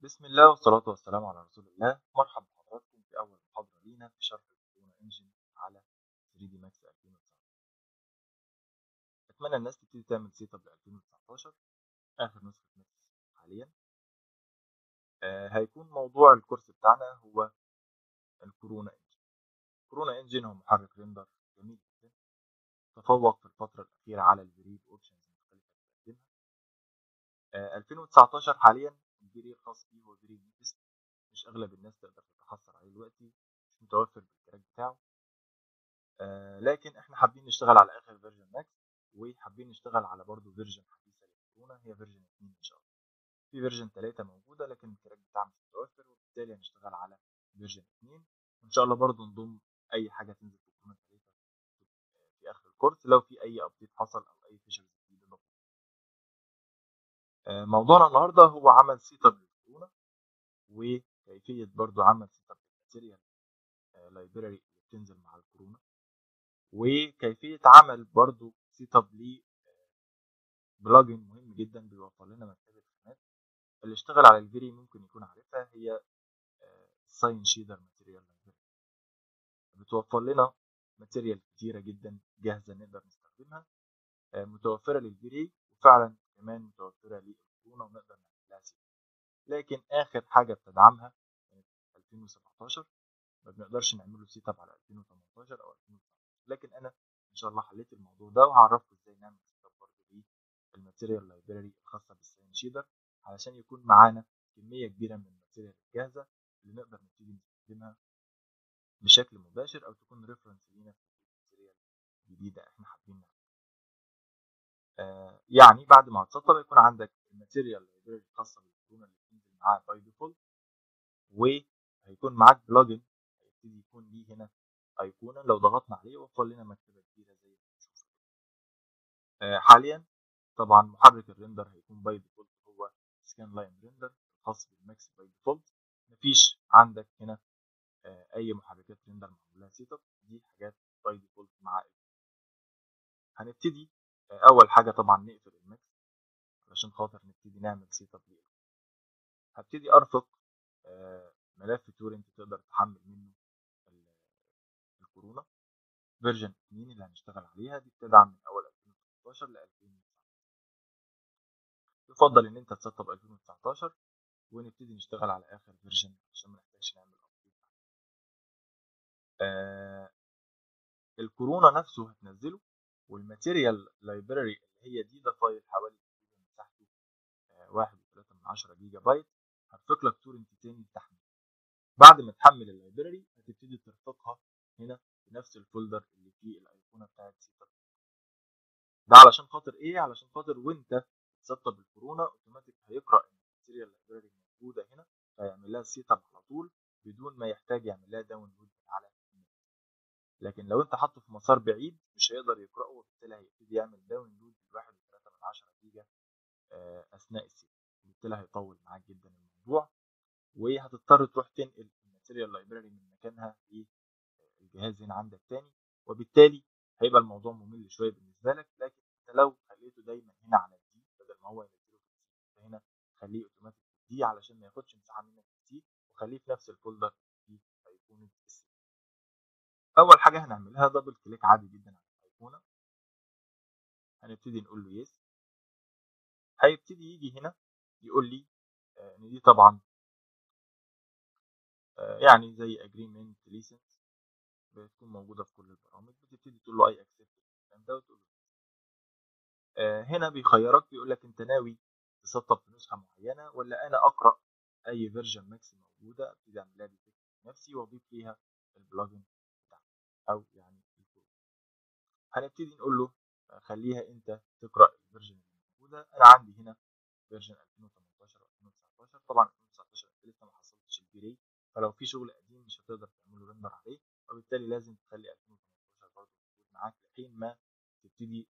بسم الله والصلاة والسلام على رسول الله. مرحبا بحضراتكم في أول محاضرة لينا في شرح الكورونا انجن على 3 دي ماكس 2019. أتمنى الناس تبتدي تعمل سيت اب ل 2019 آخر نسخة ماكس حاليا. هيكون موضوع الكورس بتاعنا هو الكورونا انجن. الكورونا انجن هو محرك ريندر جميل جدا، تفوق في الفترة الأخيرة على الفيري بأوبشنز مختلفة بتقدمها. 2019 حاليا الفيري الخاص بيه هو فيري نيكست، مش أغلب الناس تقدر تتحصل عليه دلوقتي، مش متوفر بالكراك بتاعه. لكن احنا حابين نشتغل على اخر فيرجن ماكس، وحابين نشتغل على برضه فيرجن حديثه للكورونا هي فيرجن 2 ان شاء الله. في فيرجن 3 موجوده لكن الكراك بتاعها مش متوفر، وبالتالي هنشتغل على فيرجن 2، وان شاء الله برضه نضم اي حاجه تنزل في كورونا 3 في اخر الكورس لو في اي ابديت حصل او اي فيشرز جديده. موضوعنا النهارده هو عمل سيت اب للكورونا، وكيفيه برضه عمل سيت اب للماتيريال لايبراري اللي بتنزل مع الكورونا، وكيفيه عمل برضو سيت اب لبلجن مهم جدا بيوفر لنا مكتبه خامات. اللي اشتغل على الفيري ممكن يكون عارفها، هي ساين شيدر ماتيريال لايبراري، بتوفر لنا ماتيريال كتيره جدا جاهزه نقدر نستخدمها، متوفره للفيري وفعلا كمان متوفره للكورونا ونقدر نعمل لها سيت. لكن اخر حاجه بتدعمها كانت 2017، ما بنقدرش نعمله سيت اب على 2018 او 2019. لكن انا ان شاء الله حليت الموضوع ده وهعرفكم ازاي نعمل سيت اب برضه للماتيريال لايبراري الخاصه بالساين شيدر، علشان يكون معانا كميه كبيره من الماتيريال الجاهزه اللي نقدر نبتدي نستخدمها بشكل مباشر، او تكون ريفرنس لينا في ماتيريال جديده احنا حابين نعملها. يعني بعد ما هتسطب يكون عندك الماتيريال لايبراري الخاصه بالكورونا اللي بتنزل معاها باي ديفولت، وهيكون معاك بلجن هيبتدي يكون ليه هنا ايقونه لو ضغطنا عليه وفر لنا مكتبه كبيره زي ما بنشوف. حاليا طبعا محرك الريندر هيكون باي ديفولت هو سكان لاين ريندر خاص بالماكس باي ديفولت. مفيش عندك هنا اي محركات ريندر معمول لها سيت اب، دي حاجات باي ديفولت مع هنبتدي اول حاجه طبعا نقفل الماكس علشان خاطر نبتدي نعمل سيت اب ليه. هبتدي ارفق ملف تورنت تقدر تحمل منه الكورونا فيرجن 2 اللي هنشتغل عليها، دي بتدعم من اول 2013 ل 2019. يفضل ان انت تسطب 2019 ونبتدي نشتغل على اخر فيرجن عشان ما نحتاجش نعمل ابديت. الكورونا نفسه هتنزله، والماتيريال لايبراري اللي هي دي ده فايل حوالي مساحته 1.3 جيجا بايت، هرفق لك تورنت تاني للتحميل. بعد ما تحمل اللايبراري هتبتدي ترفقها هنا في نفس الفولدر اللي فيه الايقونه بتاعت سيت اب. ده علشان خاطر ايه؟ علشان خاطر وانت تسطب الكورونا اوتوماتيك هيقرا ان الماتيريال لايبراري موجوده هنا، فيعمل لها سيت اب على طول بدون ما يحتاج يعمل لها داونلود على النت. لكن لو انت حاطه في مسار بعيد مش هيقدر يقراه، وبالتالي هيبتدي يعمل داونلود ل 1.3 جيجا اثناء السيت، وبالتالي هيطول معاك جدا الموضوع، وهتضطر تروح تنقل الماتيريال لايبراري من مكانها للجهاز هنا عندك تاني، وبالتالي هيبقى الموضوع ممل شويه بالنسبه لك. لكن انت لو خليته دايما هنا على الدي بدل ما هو ينزله في هنا، خليه اوتوماتيك دي علشان ما ياخدش مساحه منك كتير، وخليه في نفس الفولدر دي ايقونه السيت. اول حاجه هنعملها دبل كليك عادي جدا على الايقونه، هنبتدي نقول له يس. هيبتدي يجي هنا يقول لي ان دي طبعا يعني زي اجريمنت ليسنس بتكون موجوده في كل البرامج، بتبتدي تقول له اي اكسبت الكلام ده وتقول له هنا بيخيرك بيقول لك انت ناوي تسطب في نسخه معينه، ولا انا اقرا اي فيرجن ماكس موجوده ابتدي اعمل لها ديتكت بنفسي واضيف ليها البلجن بتاعها او يعني الكود. هنبتدي نقول له خليها انت تقرا الفيرجن الموجوده. انا عندي هنا فيرجن 2018 و2019، طبعا 2019 انت لسه ما حصلتش البيري، فلو في شغل قديم مش هتقدر تعمله ريندر عليه، وبالتالي لازم تخلي 2018 برضه موجود معاك لحين ما تبتدي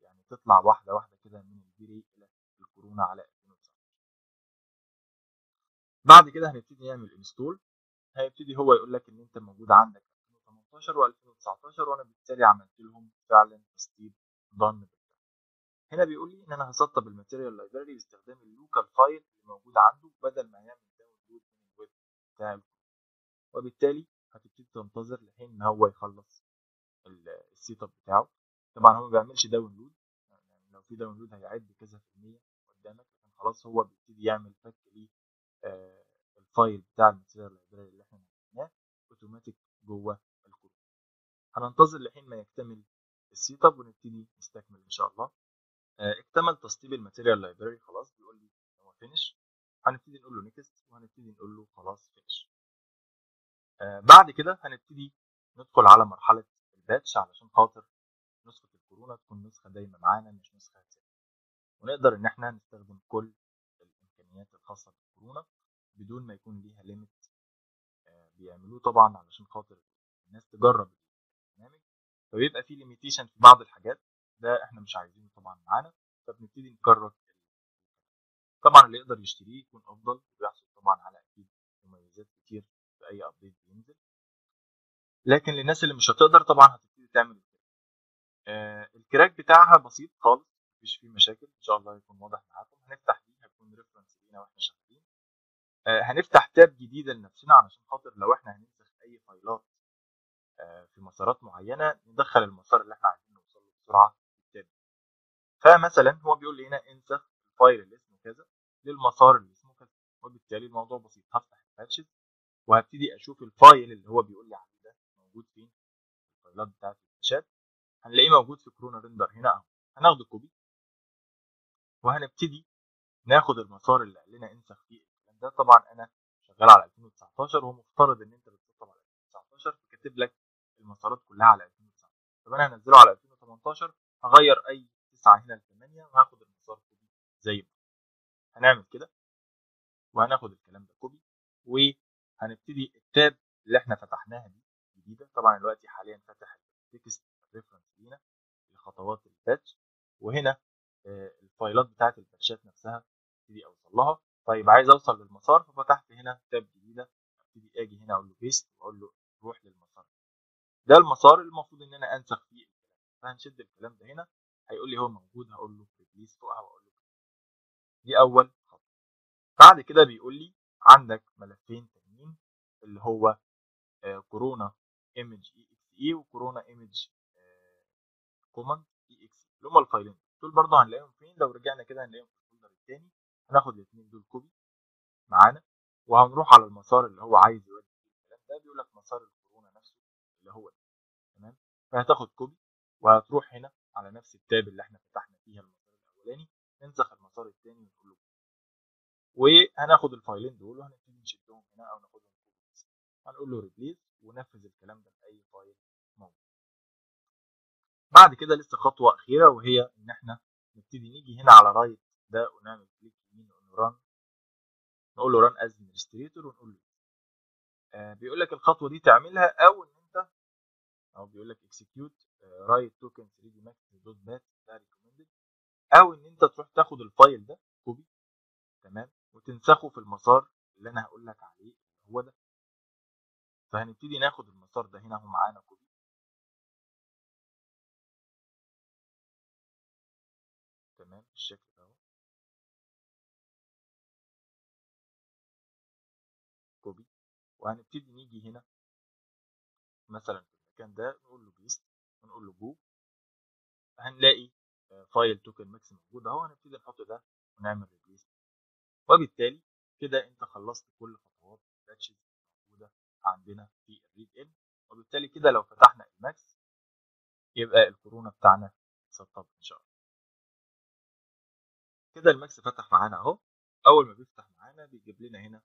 يعني تطلع واحده واحده كده من البيري الى الكورونا على 2019. بعد كده هنبتدي نعمل انستول. هيبتدي هو يقول لك ان انت موجود عندك 2018 و2019، وانا بالتالي عملت لهم فعلا تسطيب ضمن. هنا بيقول لي ان انا هسطب الماتيريال لايبراري باستخدام اللوكال فايل اللي موجود عنده، بدل ما يعمل وبالتالي هتبتدي تنتظر لحين ان هو يخلص السيت اب بتاعه. طبعا هو ما بيعملش داونلود، يعني لو في داونلود هيعد كذا في المية قدامك، لكن خلاص هو بيبتدي يعمل فك ليه الفايل بتاع الماتيريال لايبراري اللي احنا نزلناه اوتوماتيك جوه الكود. هننتظر لحين ما يكتمل السيت اب ونبتدي نستكمل ان شاء الله. اكتمل تسطيب الماتيريال لايبراري، خلاص بيقول لي هو فينش. هنبتدي نقول له نيكست، وهنبتدي نقول له خلاص فينش. بعد كده هنبتدي ندخل على مرحله الباتش علشان خاطر نسخه الكورونا تكون نسخه دايما معانا مش نسخه ثابته، ونقدر ان احنا نستخدم كل الامكانيات الخاصه بالكورونا بدون ما يكون ليها ليميت بيعملوه طبعا علشان خاطر الناس تجرب البرنامج، فبيبقى فيه ليميتيشن في بعض الحاجات، ده احنا مش عايزينه طبعا معانا، فبنبتدي نكرر. طبعا اللي يقدر يشتريه يكون افضل، وبيحصل طبعا على اكيد مميزات كتير في اي ابديت بينزل، لكن للناس اللي مش هتقدر طبعا هتبتدي تعمل الكراك بتاعها بسيط خالص، مفيش فيه مشاكل، ان شاء الله يكون واضح معاكم. هنفتح دي هيكون ريفرنس لينا واحنا شغالين. هنفتح تاب جديده لنفسنا علشان خاطر لو احنا هننسخ اي فايلات في مسارات معينه ندخل المسار اللي احنا عايزين نوصل له بسرعه في التاب. فمثلا هو بيقول لي هنا انسخ الفايل اللي اسمه كذا للمسار اللي اسمه كذا، وبالتالي الموضوع بسيط. هفتح الباتشز وهبتدي اشوف الفايل اللي هو بيقول لي عليه ده موجود فين. الفايلات بتاعت الشات هنلاقيه موجود في كورونا ريندر هنا اهو. هناخده كوبي وهنبتدي ناخد المسار اللي قال لنا انسخ فيه الكلام ده. طبعا انا شغال على 2019 وهو مفترض ان انت بتسطب على 2019، فكاتب لك المسارات كلها على 2019. طب انا هنزله على 2018، هغير اي 9 هنا ل 8 وهاخد المسار كوبي زي ما هنعمل كده، وهناخد الكلام ده كوبي، وهنبتدي التاب اللي احنا فتحناها دي جديده. طبعا دلوقتي حاليا فاتح التكست ريفرنس لينا لخطوات الباتش، وهنا الفايلات بتاعت الباتشات نفسها ابتدي اوصل لها. طيب عايز اوصل للمسار، ففتحت هنا تاب جديده، ابتدي اجي هنا اقول له بيست واقول له روح للمسار. ده المسار المفروض ان انا انسخ فيه الكلام، فهنشد الكلام ده هنا، هيقول لي هو موجود، هقول له ريبليس فوقها واقول له دي اول خطوه. بعد كده بيقول لي عندك ملفين تانيين اللي هو كورونا ايمج اي اكس اي وكورونا ايمج كوماند اي اكس، اللي هم الفايلين دول برضه هنلاقيهم فين. لو رجعنا كده هنلاقيهم في الفولدر الثاني. هناخد الاثنين دول كوبي معانا، وهنروح على المسار اللي هو عايز يودي فيه الكلام ده. بيقول لك مسار الكورونا نفسه اللي هو ده، تمام. فهتاخد كوبي وهتروح هنا على نفس التاب اللي احنا فتحنا فيها المسار الاولاني، ننسخ المسار الثاني ونقول له، وهناخد الفايلين دول وهنبتدي نشدهم هنا او ناخدهم كوبي بس. هنقول له ريبليس وننفذ الكلام ده لاي فايل موجود. بعد كده لسه خطوه اخيره، وهي ان احنا نبتدي نيجي هنا على رايت ده ونعمل كليك يمين ونقول له ران، نقول له ران از ادمنستريتور ونقول له بيقول لك الخطوه دي تعملها، او ان انت او بيقول لك اكسكيوت رايت توكن 3 دي ماكس دوت بات ده ريكومندد، او ان انت تروح تاخد الفايل ده كوبي، تمام، وتنسخه في المسار اللي انا هقول لك عليه هو ده. فهنبتدي ناخد المسار ده هنا اهو معانا كوبي، تمام بالشكل ده اهو كوبي. وهنبتدي نيجي هنا مثلا في المكان ده نقول له بيست ونقول له جو، هنلاقي فايل توكن ماكس موجود اهو. هنبتدي نحط ده ونعمل ريبليس، وبالتالي كده انت خلصت كل خطوات الباتشز موجوده عندنا في الريد ان. وبالتالي كده لو فتحنا الماكس يبقى الكورونا بتاعنا سطب ان شاء الله. كده الماكس فتح معانا اهو. اول ما بيفتح معانا بيجيب لنا هنا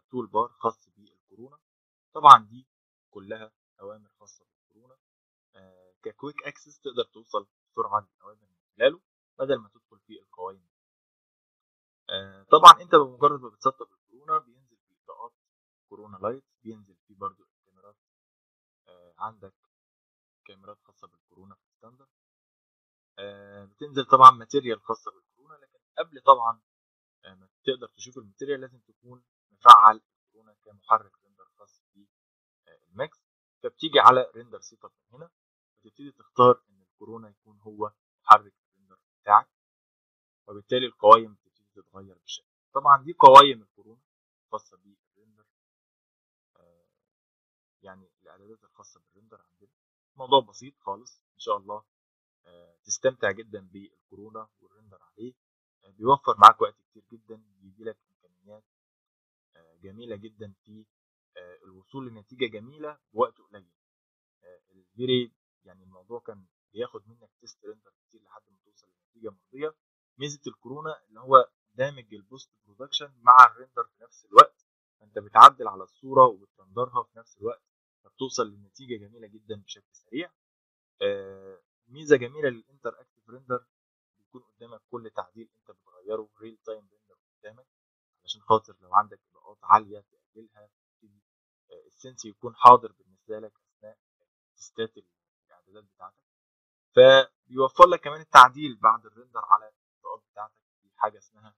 تول بار خاص بالكورونا. طبعا دي كلها اوامر خاصه بالكورونا، ككويك اكسس تقدر توصل بسرعه للاوامر من خلاله بدل ما تدخل في القوائم. طبعا انت بمجرد ما بتسطب الكورونا بينزل في اضاءات كورونا لايت، بينزل فيه برضو الكاميرات. عندك كاميرات خاصه بالكورونا في الستاندرد. بتنزل طبعا ماتيريال خاصه بالكورونا، لكن قبل طبعا ما تقدر تشوف الماتيريال لازم تكون مفعل الكورونا كمحرك ريندر خاص بالماكس. فبتيجي على ريندر سيت اب من هنا، وتبتدي تختار ان الكورونا يكون هو محرك الريندر بتاعك، وبالتالي القوائم بتبتدي تتغير بالشكل. طبعا دي قوائم الكورونا خاصه بالريندر يعني الاعدادات الخاصه بالريندر عندنا. موضوع بسيط خالص ان شاء الله. تستمتع جدا بالكورونا والريندر عليه. بيوفر معاك وقت كتير جدا، بيدي لك امكانيات جميله جدا في الوصول لنتيجه جميله بوقت قليل. الفيري يعني الموضوع كان بياخد منك تيست ريندر كتير لحد ما توصل لنتيجه مرضيه. ميزه الكورونا اللي هو دامج البوست برودكشن مع الريندر في نفس الوقت، فانت بتعدل على الصوره وبترندرها في نفس الوقت، فبتوصل لنتيجه جميله جدا بشكل سريع. ميزه جميله للانتر اكتيف ريندر، بيكون قدامك كل تعديل انت بتغيره ريل تايم ريندر قدامك، علشان خاطر لو عندك اضاءات عاليه تقللها، تبتدي السنس يكون حاضر بالنسبه لك اثناء تستات الاعدادات بتاعتك. فبيوفر لك كمان التعديل بعد الريندر على الاضاءات بتاعتك في حاجه اسمها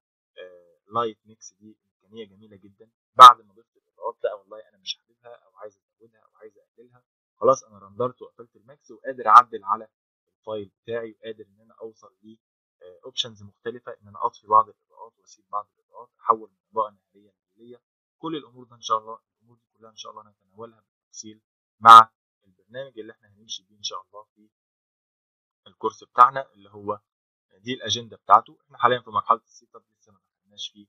لايت ميكس. دي امكانيه جميله جدا. بعد ما ضفت الاضاءات، لا والله انا مش حاببها او عايز ازودها او عايز اقللها، خلاص انا رندرت وقفلت الماكس وقادر اعدل على الفايل بتاعي، وقادر ان انا اوصل ل اوبشنز مختلفه، ان انا اطفي بعض الاضاءات واسيب بعض الاضاءات، احول من اضاءه نهاريه لليليه. كل الامور ده ان شاء الله، الامور دي كلها ان شاء الله هنتناولها بالتفصيل مع البرنامج اللي احنا هنمشي بيه ان شاء الله في الكورس بتاعنا، اللي هو دي الاجنده بتاعته. احنا حاليا في مرحله السيت اب، لسه ما دخلناش في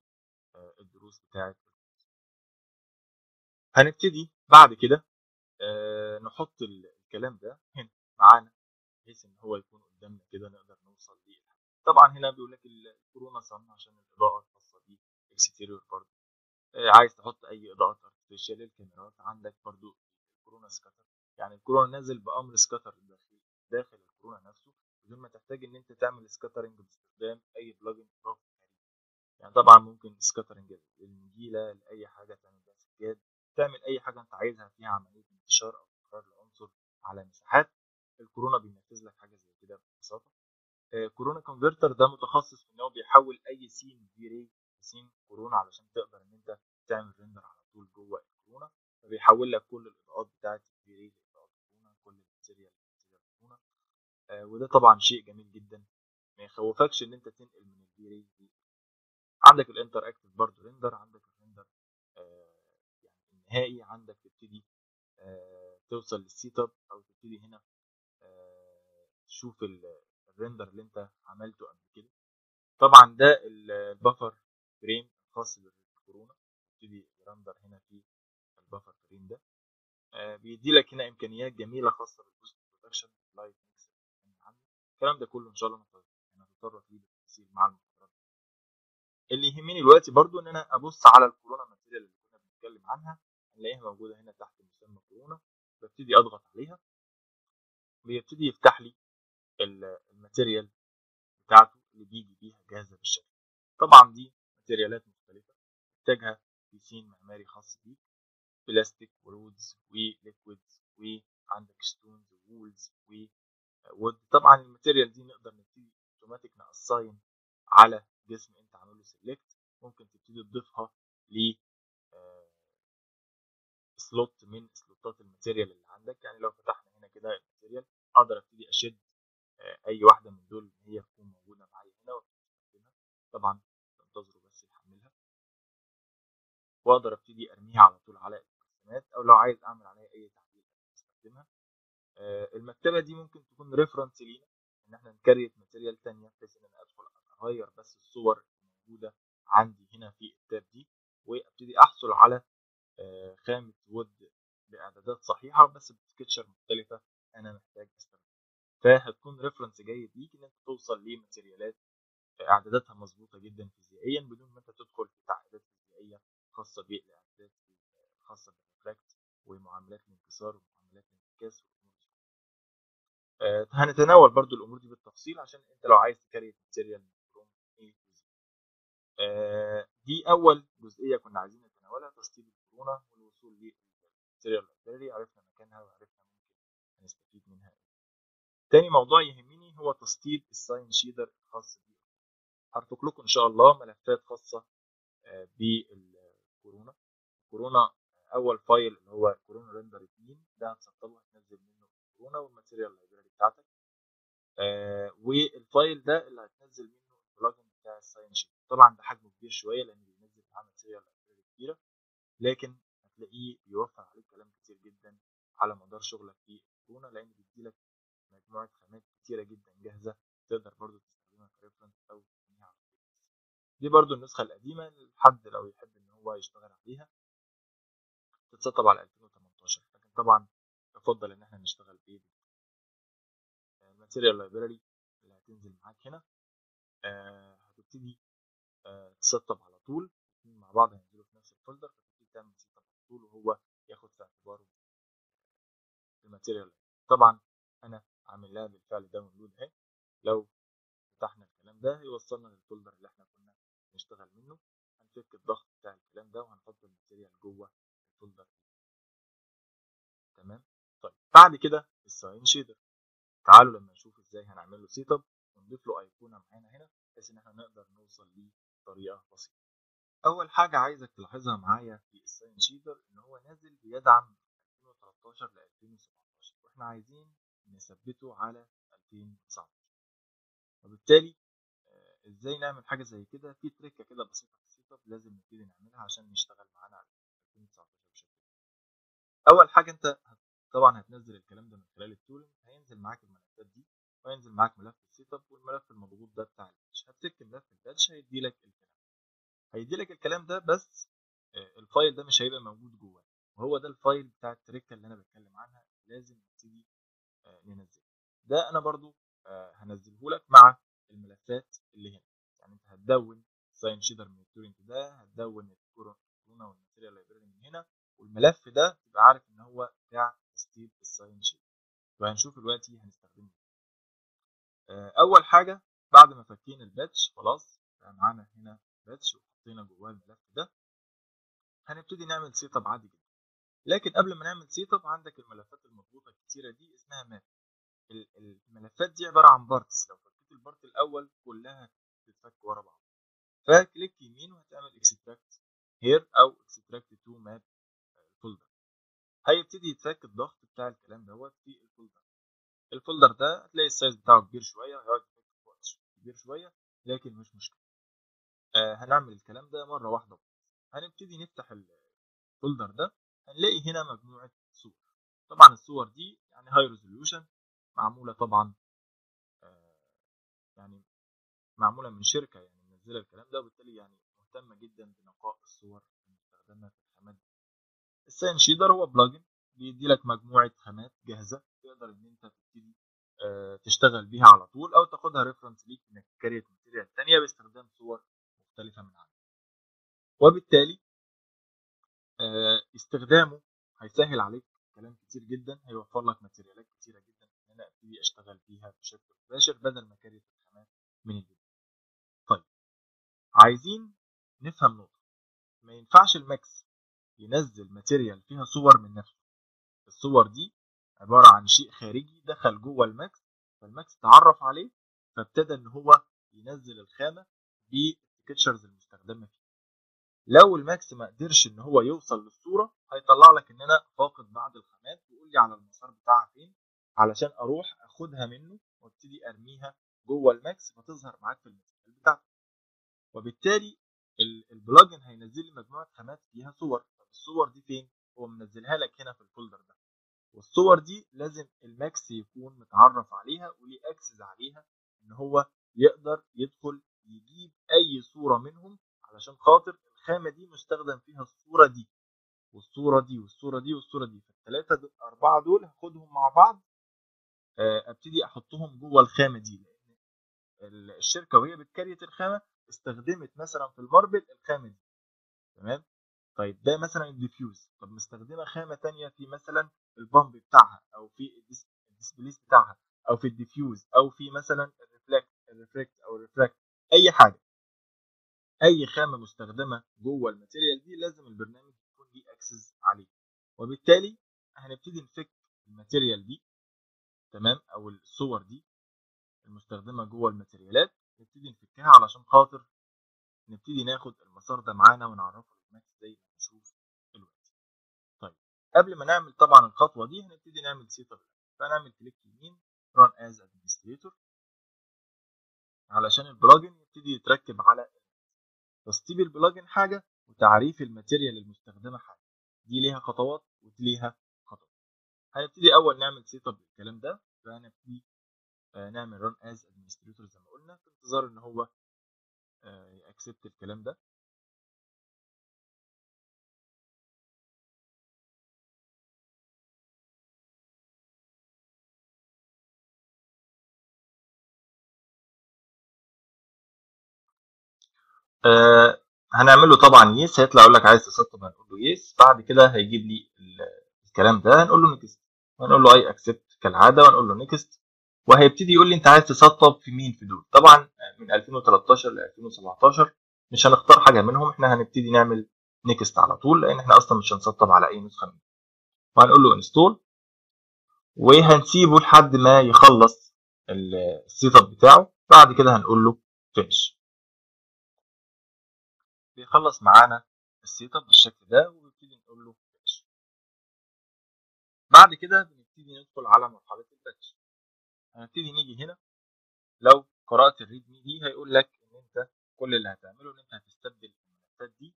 الدروس بتاعه. هنبتدي بعد كده نحط الكلام ده هنا معانا، بحيث ان هو يكون قدامنا كده نقدر نوصل ليه. طبعا هنا بيقول لك الكورونا صن عشان الاضاءه الخاصه بيه اكستيريور برضه. عايز تحط اي اضاءات ارتفيشال للكاميرات، عندك برضه الكورونا سكاتر. يعني الكورونا نازل بامر سكاتر داخل الكورونا نفسه، بدون ما تحتاج ان انت تعمل سكاترنج باستخدام اي بلجن اضافي. يعني طبعا ممكن سكاترنج النجيله لاي حاجه، تعمل بيها سجاد، تعمل اي حاجه انت عايزها فيها عمليه انتشار او تكرار العنصر على مساحات. الكورونا بينفذ لك حاجه زي كده ببساطه. كورونا كونفرتر ده متخصص في ان هو بيحول اي سين في راي لسين كورونا، علشان تقدر ان انت تعمل ريندر على طول جوه الكورونا. فبيحول لك كل الاضاءات بتاعت الفي راي لاضاءات كورونا، كل الماتيريال كورونا. وده طبعا شيء جميل جدا، ما يخوفكش ان انت تنقل من الفي راي. عندك الانتر اكتف برضه ريندر، عندك الريندر يعني النهائي، عندك تبتدي توصل للسيت اب، او تبتدي هنا تشوف الريندر اللي انت عملته قبل كده. طبعا ده البفر فريم الخاص بالكورونا، تبتدي رندر هنا في البفر فريم ده. بيدي لك هنا امكانيات جميله خاصه بالبوست برودكشن لايت ميكس. الكلام ده كله ان شاء الله هنتطرق ليه بالتفصيل مع المحاضرات. اللي يهمني دلوقتي برضو ان انا ابص على الكورونا ماتيريال اللي كنا بنتكلم عنها، هنلاقيها موجوده هنا تحت مسمى كورونا. ببتدي اضغط عليها، بيبتدي يفتح لي الماتيريال بتاعته اللي بيجي بيها جاهزه بالشكل. طبعا دي ماتيريالات مختلفه محتاجها في سين معماري خاص بيك، بلاستيك ورودز وليكويدز، وعندك ستونز وولز وود. طبعا الماتيريال دي نقدر نبتدي اوتوماتيك نقصاين على جسم انت عامل له سيلكت. ممكن تبتدي تضيفها ل سلوت من سلوتات الماتيريال اللي عندك. يعني لو فتحنا هنا كده الماتيريال، اقدر ابتدي اشد اي واحده من دول ان هي تكون موجوده معايا هنا واستخدمها. طبعا تنتظروا بس يحملها، واقدر ابتدي ارميها على طول على الرسومات، او لو عايز اعمل عليها اي تعديل استخدمها. المكتبه دي ممكن تكون ريفرنس لينا ان احنا نكريت ماتيريال ثانيه، بحيث ان انا ادخل اغير بس الصور الموجوده عندي هنا في التاب دي، وابتدي احصل على خامه وود باعدادات صحيحه بس بسكتشر مختلفه انا محتاج استخدمها. فهتكون ريفرنس جيد ليك ان انت توصل لماتيريالات اعداداتها مظبوطه جدا فيزيائيا، بدون ما انت تدخل في تعقيدات فيزيائيه خاصه بالاعدادات الخاصه بالريفراكت ومعاملات الانكسار ومعاملات الانعكاس. هنتناول برضو الامور دي بالتفصيل، عشان انت لو عايز تكريت ماتيريال فروم اي تو زي. دي اول جزئيه كنا عايزين نتناولها، تسطيب الكورونا والوصول للماتيريال لايبراري. عرفنا مكانها وعرفنا ممكن هنستفيد منها ايه. تاني موضوع يهمني هو تسطيب الساين شيدر الخاص بيه. هرفق لكم ان شاء الله ملفات خاصه بالكورونا. كورونا اول فايل اللي هو كورونا ريندر 2 ده هتسطبه، هتنزل منه كورونا والماتيريال لايبراري بتاعتك. والفايل ده اللي هتنزل منه البلجن بتاع الساين شيت. طبعا ده حجمه كبير شويه لان بينزل معاه ماتيريال لايبراري كبيره، لكن هتلاقيه بيوفر عليك كلام كتير جدا على مدار شغلك في الكورونا، لان بيديلك مجموعه خامات كتيره جدا جاهزه تقدر برضو تستخدمها كريفرنس او تبنيها على دي برضو النسخه القديمه لحد لو يحب ان هو يشتغل عليها، تتسطب على 2018. لكن طبعا يفضل ان احنا نشتغل بايه، الماتيريال لايبراري اللي هتنزل معاك هنا هتبتدي تسطب على طول، الاثنين مع بعض هينزلوا في نفس الفولدر، فتبتدي تعمل سيت اب على طول وهو ياخد في اعتباره الماتيريال. طبعا انا عامل لها بالفعل داونلود اهي، لو فتحنا الكلام ده هيوصلنا للفولدر اللي احنا كنا نشتغل منه، هنفك الضغط بتاع الكلام ده وهنحط الماتيريال جوه الفولدر. تمام. طيب بعد كده الساين شيدر، تعالوا لما نشوف ازاي هنعمل له سيت اب ونضيف له ايقونه معانا هنا بحيث ان احنا نقدر نوصل ليه بطريقه بسيطه. اول حاجه عايزك تلاحظها معايا في الساين شيدر ان هو نازل بيدعم 2013 ل 2017 واحنا عايزين نثبته على 2019. وبالتالي ازاي نعمل حاجه زي كده؟ في تريكه كده بسيطه في السيت اب لازم نبتدي نعملها عشان نشتغل معانا على 2019 بشكل. اول حاجه انت طبعا هتنزل الكلام ده من خلال التولنج، هينزل معاك الملفات دي وهينزل معاك ملف السيت اب والملف المضغوط ده بتاع الباتش. هتسك ملف الباتش هيدي لك الكلام ده، بس الفايل ده مش هيبقى موجود جواه، وهو ده الفايل بتاع التريكه اللي انا بتكلم عنها لازم نبتدي ننزله. ده انا برضو هنزله لك مع الملفات اللي هنا. يعني انت هتدون ساين شيدر من التورنت ده، هتدون الكورونا والماتيريال لايبراري من هنا، والملف ده تبقى عارف ان هو بتاع تسطيب الساين شيدر. وهنشوف دلوقتي هنستخدمه. اول حاجه بعد ما فكينا الباتش خلاص بقى معانا هنا باتش وحطينا جواه الملف ده، هنبتدي نعمل سيت اب عادي جدا. لكن قبل ما نعمل سيت اب عندك الملفات المضغوطه الكتيره دي اسمها ماب. الملفات دي عباره عن بارتس، لو فكيت البارت الاول كلها تتفك ورا بعض، فكليك يمين وهتعمل اكستراكت هير او اكستراكت تو ماب فولدر. هيبتدي يتفك الضغط بتاع الكلام دوت في الفولدر ده هتلاقي السايز بتاعه كبير شويه، هيقعد يتفك في وقت كبير شويه لكن مش مشكله. هنعمل الكلام ده مره واحده بس. هنبتدي نفتح الفولدر ده، هنلاقي هنا مجموعه صور. طبعا الصور دي يعني هاي ريزوليوشن، معموله طبعا يعني معموله من شركه يعني منزله الكلام ده، وبالتالي يعني مهتمه جدا بنقاء الصور المستخدمه في الخامات دي. الساين شيدر هو بلجن بيدي لك مجموعه خامات جاهزه تقدر ان انت تبتدي تشتغل بيها على طول، او تاخدها ريفرنس ليك انك تكريت ماتيريال ثانيه باستخدام صور مختلفه من عندك. وبالتالي استخدامه هيسهل عليك كلام كتير جدا، هيوفر لك ماتيريالات كتيره جدا ان انا ابتدي اشتغل بيها بشكل مباشر بدل ما كريت الخامات من البدايه. طيب عايزين نفهم نقطه، ما ينفعش الماكس ينزل ماتيريال فيها صور من نفسه. الصور دي عباره عن شيء خارجي دخل جوه الماكس، فالماكس تعرف عليه فابتدى ان هو ينزل الخامه بالتكتشرز المستخدمه فيه. لو الماكس ما قدرش ان هو يوصل للصوره هيطلع لك ان انا فاقد بعض الخامات ويقول لي على المسار بتاعها فين علشان اروح اخدها منه وابتدي ارميها جوه الماكس فتظهر معاك في الماتيريال بتاعتك. وبالتالي البلجن هينزل لي مجموعه خامات فيها صور. طب الصور دي فين؟ هو منزلها لك هنا في الفولدر ده، والصور دي لازم الماكس يكون متعرف عليها وليه اكسس عليها ان هو يقدر يدخل يجيب اي صوره منهم، علشان خاطر الخامه دي مستخدم فيها الصوره دي والصوره دي والصوره دي والصوره دي، فالثلاثه اربعه دول هاخدهم مع بعض ابتدي احطهم جوه الخامه دي، لان الشركه وهي بتكريت الخامه استخدمت مثلا في الماربل الخامه دي. تمام. طيب ده مثلا الديفيوز، طب مستخدمه خامه ثانيه في مثلا البامب بتاعها او في الديسبليس بتاعها او في الديفيوز او في مثلا الريفلكت او الريفراكت، اي حاجه، اي خامه مستخدمه جوه الماتيريال دي لازم البرنامج يكون ليه اكسس عليه. وبالتالي هنبتدي نفك الماتيريال دي، تمام، او الصور دي المستخدمه جوه الماتيريالات، نبتدي نفكها علشان خاطر نبتدي ناخد المسار ده معانا ونعرفه للماكس زي ما هنشوف دلوقتي. طيب قبل ما نعمل طبعا الخطوه دي هنبتدي نعمل سيت اب، فنعمل كليك يمين ران از ادمنستريتور علشان البلجن يبتدي يتركب على تسطيب البلجن حاجه وتعريف الماتيريال المستخدمه حاجه. دي ليها خطوات ودي ليها خطوات. هنبتدي اول نعمل سيت اب للكلام ده، فهنبتدي نعمل ران از ادمنستريتور زي ما قلنا، في انتظار ان هو يأكسبت الكلام ده. هنعمل له طبعا يس، هيطلع يقول لك عايز تسطب، هنقول له يس. بعد كده هيجيب لي الكلام ده، هنقول له نيكست، وهنقول له اي اكسبت كالعاده، وهنقول له نيكست. وهيبتدي يقول لي انت عايز تسطب في مين في دول. طبعا من 2013 ل 2017 مش هنختار حاجه منهم، احنا هنبتدي نعمل نيكست على طول، لان احنا اصلا مش هنسطب على اي نسخه منهم. وهنقول له انستول، وهنسيبه لحد ما يخلص السيت اب بتاعه. بعد كده هنقول له فينش. بيخلص معانا السيت اب بالشكل ده، ونبتدي نقول له فينش. بعد كده بنبتدي ندخل على مرحله الباتش. هنبتدي نيجي هنا، لو قرات الريد مي دي هيقول لك ان انت كل اللي هتعمله ان انت هتستبدل الملفات دي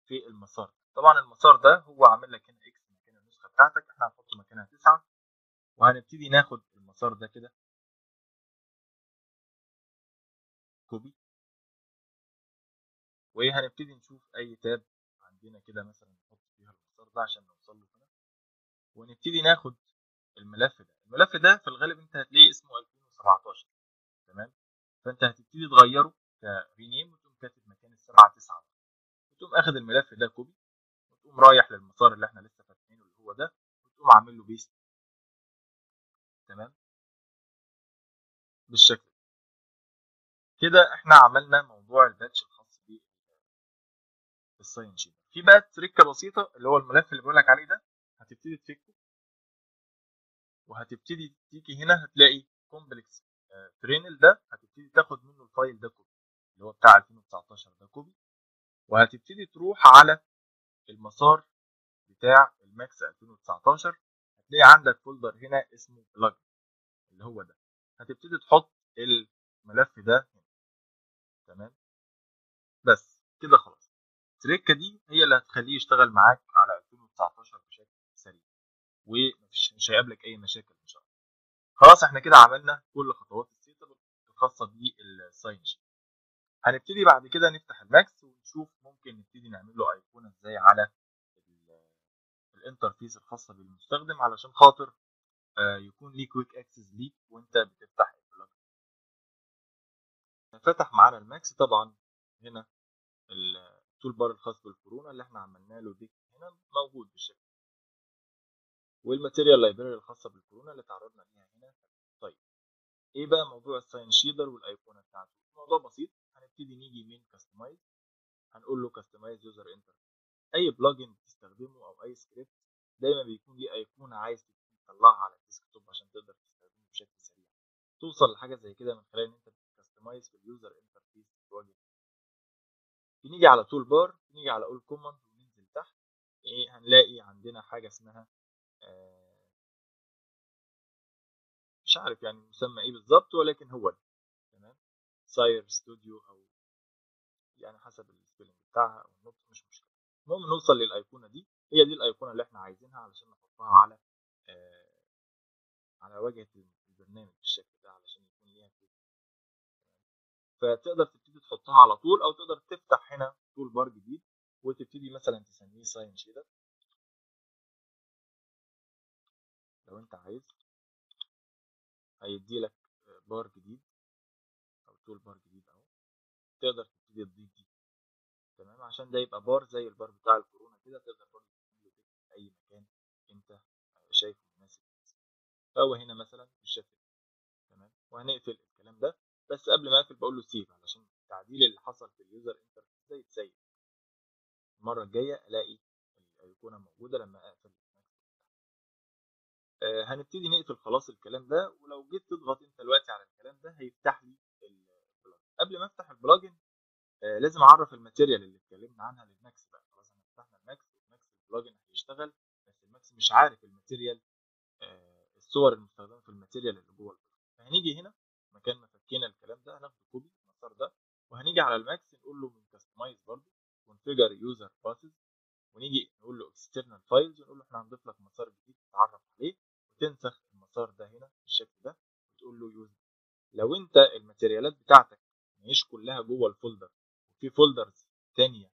في المسار. طبعا المسار ده هو عامل لك هنا اكس مكان النسخه بتاعتك، احنا هنحط مكانها 9. وهنبتدي ناخد المسار ده كده كوبي، وهنبتدي نشوف اي تاب عندنا كده مثلا نحط فيها المسار ده عشان نوصل له هنا. ونبتدي ناخد الملف ده. الملف ده في الغالب انت هتلاقيه اسمه 2017، تمام؟ فانت هتبتدي تغيره كرينيم، وتقوم كاتب مكان السبعة 9، وتقوم اخد الملف ده كوبي، وتقوم رايح للمسار اللي احنا لسه فاتحينه اللي هو ده، وتقوم عامل له بيست، تمام؟ بالشكل كده احنا عملنا موضوع الباتش الخاص بالساين شيت. في بقى تريكه بسيطه، اللي هو الملف اللي بقول لك عليه ده هتبتدي تفكه، وهتبتدي تيجي هنا هتلاقي كومبلكس ترينل ده، هتبتدي تاخد منه الفايل ده كوبي اللي هو بتاع 2019 ده كوبي، وهتبتدي تروح على المسار بتاع الماكس 2019. هتلاقي عندك فولدر هنا اسمه بلاج اللي هو ده، هتبتدي تحط الملف ده هنا، تمام؟ بس كده خلاص. التريكه دي هي اللي هتخليه يشتغل معاك على 2019 بشكل سريع، ومش هيقابلك اي مشاكل ان شاء الله. خلاص احنا كده عملنا كل خطوات السيت اب الخاصه بالساين شيت. هنبتدي بعد كده نفتح الماكس ونشوف ممكن نبتدي نعمل له ايقونه ازاي على الانترفيس الخاصه بالمستخدم، علشان خاطر يكون ليه كويك اكسس ليك وانت بتفتح البلجن. فتح معانا الماكس طبعا. هنا التول بار الخاص بالكورونا اللي احنا عملنا له دي هنا موجود بالشكل، والماتيريال لايبراري الخاصه بالكورونا اللي تعرضنا ليها هنا. طيب ايه بقى موضوع الساين شيدر والايقونه بتاعته؟ موضوع بسيط. هنبتدي نيجي من كاستمايز، هنقول له كاستمايز يوزر انترفيس. اي بلجن بتستخدمه او اي سكريبت دايما بيكون ليه ايقونه عايز تطلعها على الديسك توب عشان تقدر تستخدمه بشكل سريع. توصل لحاجه زي كده من خلال ان انت بتكستمايز في اليوزر انترفيس بتواجه. بنيجي على تول بار، بنيجي على اول كوماند، وننزل تحت. ايه هنلاقي عندنا حاجه اسمها مش عارف يعني مسمى ايه بالظبط، ولكن هو ده، تمام؟ ساير ستوديو، او يعني حسب السبيلنج بتاعها او النطق، مش مشكله. المهم نوصل للايقونه دي، هي دي الايقونه اللي احنا عايزينها علشان نحطها على آه على واجهه البرنامج بالشكل ده علشان يكون ليها كده. فتقدر تبتدي تحطها على طول، او تقدر تفتح هنا تول بار جديد وتبتدي مثلا تسميه ساين شيدر لو انت عايز. هيدي لك بار جديد او تول بار جديد اهو، تقدر تبتدي تضيف دي، تمام؟ عشان ده يبقى بار زي البار بتاع الكورونا كده، تقدر برضه تعمله في اي مكان انت شايفه مناسب. فهو هنا مثلا بالشكل ده، تمام؟ وهنقفل الكلام ده. بس قبل ما اقفل بقول له سيف علشان التعديل اللي حصل في اليوزر انترفيس ده يتسيب. المره الجايه الاقي الايقونه موجوده لما اقفل. هنبتدي نقفل خلاص الكلام ده. ولو جيت تضغط انت دلوقتي على الكلام ده هيفتح لي البلجن. قبل ما افتح البلجن لازم اعرف الماتيريال اللي اتكلمنا عنها للماكس بقى. خلاص احنا فتحنا الماكس، والماكس البلجن هيشتغل، بس الماكس مش عارف الماتيريال، الصور المستخدمه في الماتيريال اللي جوه البلجن. فهنيجي هنا مكان ما فكينا الكلام ده هناخد كوبي المسار ده، وهنيجي على الماكس نقول له من كاستمايز برضه كونفيجر يوزر باسز، ونيجي نقول له اكسترنال فايلز ونقول له احنا هنضيف لك مسار جديد تتعرف عليه. كلها جوه الفولدر وفي فولدرز تانية.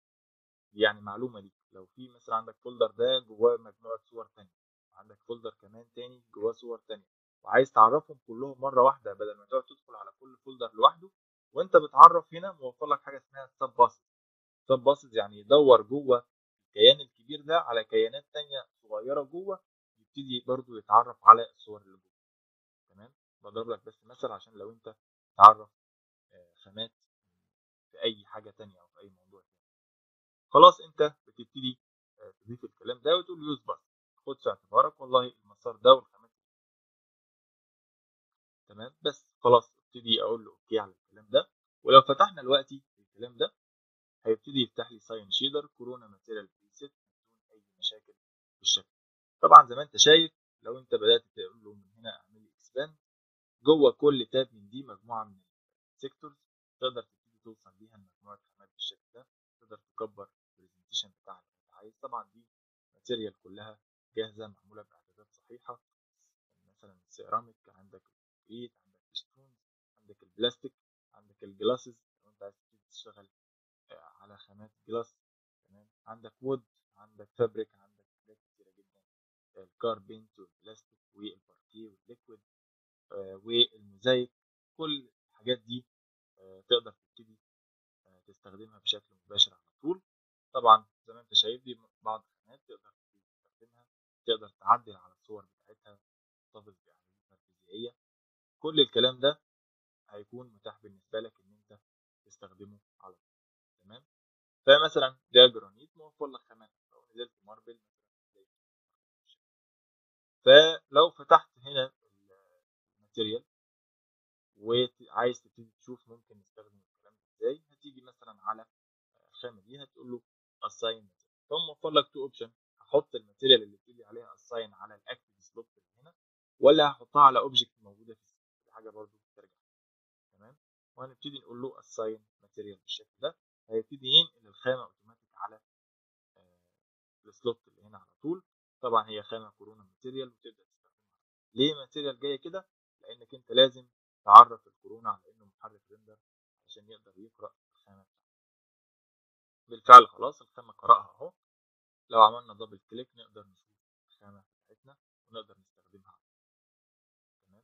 يعني معلومه ليك، لو في مثلا عندك فولدر ده جواه مجموعه صور تانية، وعندك فولدر كمان تاني جواه صور تانية، وعايز تعرفهم كلهم مره واحده بدل ما تقعد تدخل على كل فولدر لوحده، وانت بتعرف هنا موفر لك حاجه اسمها سب باسز. سب باسز يعني يدور جوه الكيان الكبير ده على كيانات تانية صغيره جوه، يبتدي برضو يتعرف على الصور اللي جوه. تمام. بضرب لك بس مثل عشان لو انت تعرف خامات في اي حاجه تانية او في اي موضوع تاني. خلاص انت بتبتدي تضيف الكلام ده وتقول يوز بس، خد في اعتبارك والله المسار ده والخامات. تمام. بس خلاص ابتدي اقول له اوكي على الكلام ده. ولو فتحنا دلوقتي الكلام ده هيبتدي يفتح لي ساين شيدر كورونا ماتيريال بريسيت بدون اي مشاكل في الشكل. طبعا زي ما انت شايف لو انت بدات تقول له من هنا اعمل لي اكسباند، جوه كل تاب من دي مجموعه من السيكتورز تقدر تبتدي توصل بيها لمجموعه خامات بالشكل ده. تقدر تكبر البرزنتيشن بتاعك اللي انت عايز. طبعا دي ماتيريال كلها جاهزه معموله باعدادات صحيحه. مثلا السيراميك، عندك الكريت، عندك الستونز، عندك البلاستيك، عندك الجلاسز لو انت عايز تبتدي تشتغل على خامات جلاس. تمام. عندك وود، عندك فابريك، عندك حاجات كتيره جدا، الكاربنت والبلاستيك والباركيه والليكويد والموزايك. كل الحاجات دي تقدر تبتدي تستخدمها بشكل مباشر على طول. طبعا زي ما انت شايف دي بعض الخامات تقدر تستخدمها، تقدر تعدل على الصور بتاعتها، تحتفظ باعداداتها الفيزيائيه. كل الكلام ده هيكون متاح بالنسبه لك ان انت تستخدمه على طول. تمام. فمثلا ده جرانيت موفر لك خامات، لو نزلت ماربل مثلا. فلو فتحت هنا الماتيريال وعايز تبتدي تشوف ممكن نستخدم الكلام ده ازاي، هتيجي مثلا على الخامه دي هتقول له اساين ماتيريال، فهو موفر لك تو اوبشن. هحط الماتيريال اللي بتيجي عليها اساين على الاكتيف سلوت اللي هنا، ولا هحطها على اوبجكت موجوده في السيستم. دي حاجه برضو بترجع. تمام. وهنبتدي نقول له اساين ماتيريال بالشكل ده، هيبتدي ينقل الخامه اوتوماتيك على السلوت اللي هنا على طول. طبعا هي خامه كورونا ماتيريال وتبدا تستخدمها. ليه ماتيريال جايه كده؟ لانك انت لازم تعرف الكورونا على انه محرك ريندر عشان يقدر يقرا الخامه بتاعتك. بالفعل خلاص الخامه قراها اهو. لو عملنا دبل كليك نقدر نشوف الخامه بتاعتنا ونقدر نستخدمها. تمام.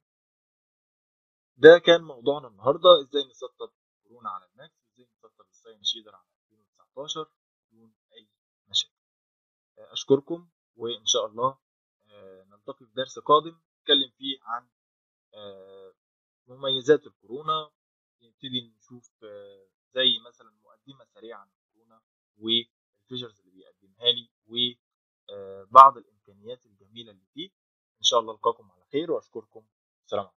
ده كان موضوعنا النهارده، ازاي نسطب كورونا على الماك، ازاي نسطب الساين شيدر على 2019 بدون اي مشاكل. اشكركم، وان شاء الله نلتقي في درس قادم نتكلم فيه عن مميزات الكورونا. نبتدي نشوف زي مثلا مقدمه سريعه عن الكورونا والفيجرز اللي بيقدمها لي وبعض الامكانيات الجميله اللي فيه. ان شاء الله القاكم على خير واشكركم. سلام عليكم.